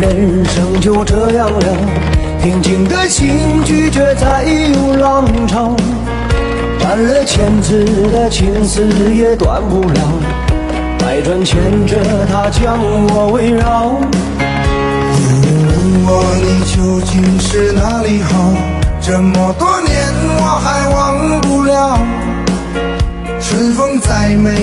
人生就这样了，平静的心拒绝再有浪潮，斩了千次的情丝也断不了，百转牵着它将我围绕。有人问我你究竟是哪里好，这么多年我还忘不了，春风再美。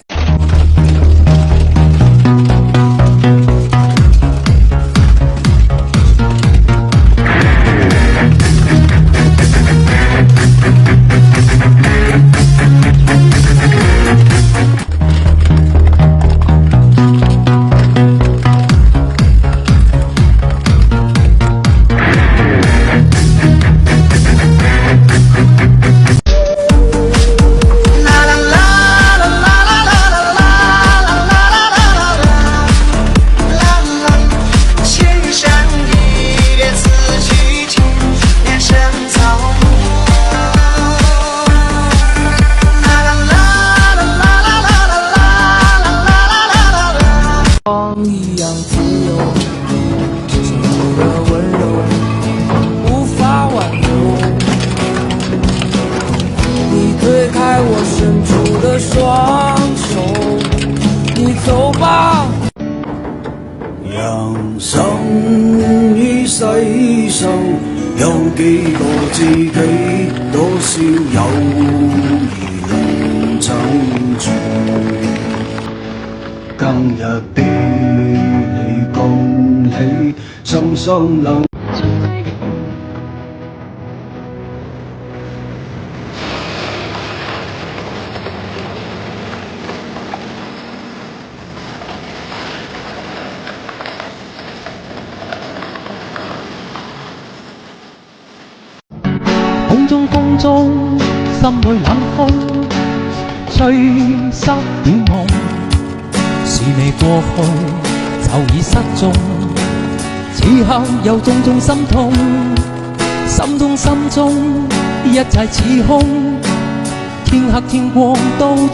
一样自由，只是你的温柔无法挽留。你推开我伸出的双手，你走吧。人生於世上有幾個知己，多少友誼能撐住。今日俾你恭喜，深深能。空中風中，心裏冷風吹濕了夢。是你過去就已失蹤，此刻有種種心痛，心中一切似空，天黑天光都。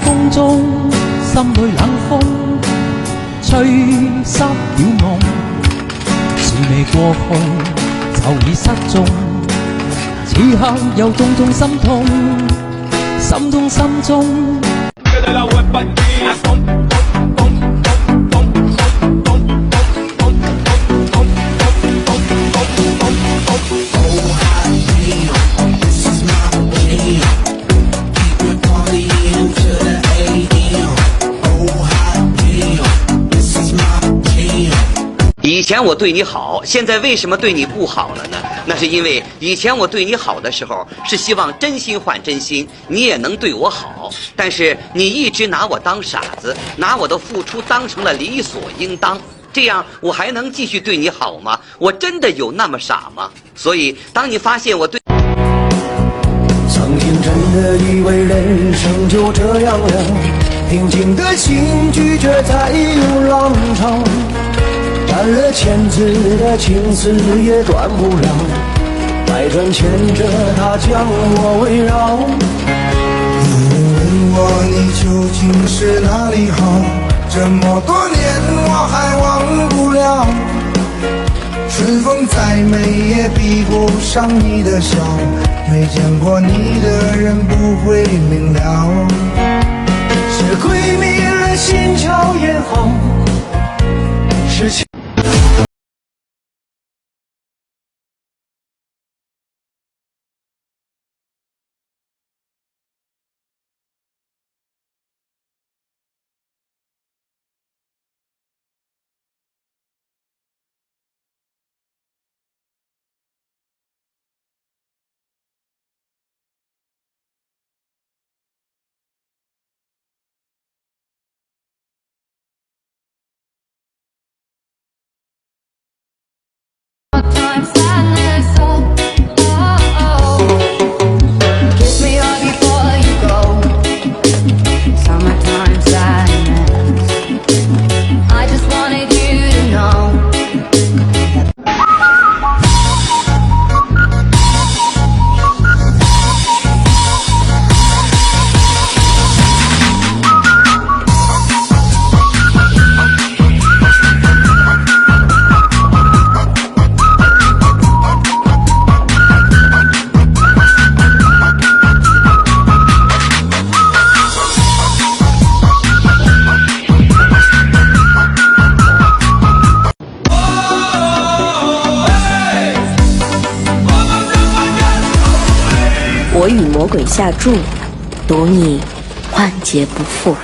空中心裏冷風吹濕了夢，是你過去就已失蹤，此刻有種種心痛，心中。以前我对你好，现在为什么对你不好了呢？那是因为以前我对你好的时候，是希望真心换真心，你也能对我好。但是你一直拿我当傻子，拿我的付出当成了理所应当，这样我还能继续对你好吗？我真的有那么傻吗？所以，当你发现我对……曾经真的以为人生就这样了，平静的心拒绝再有浪潮。斩了千次的情丝也断不了，百转牵着它将我围绕。有人问我你究竟是哪里好，这么多年我还忘不了。春风再美也比不上你的笑，没见过你的人不会明了。是鬼迷的心潮眼红，是情。我与魔鬼下注，赌你万劫不复。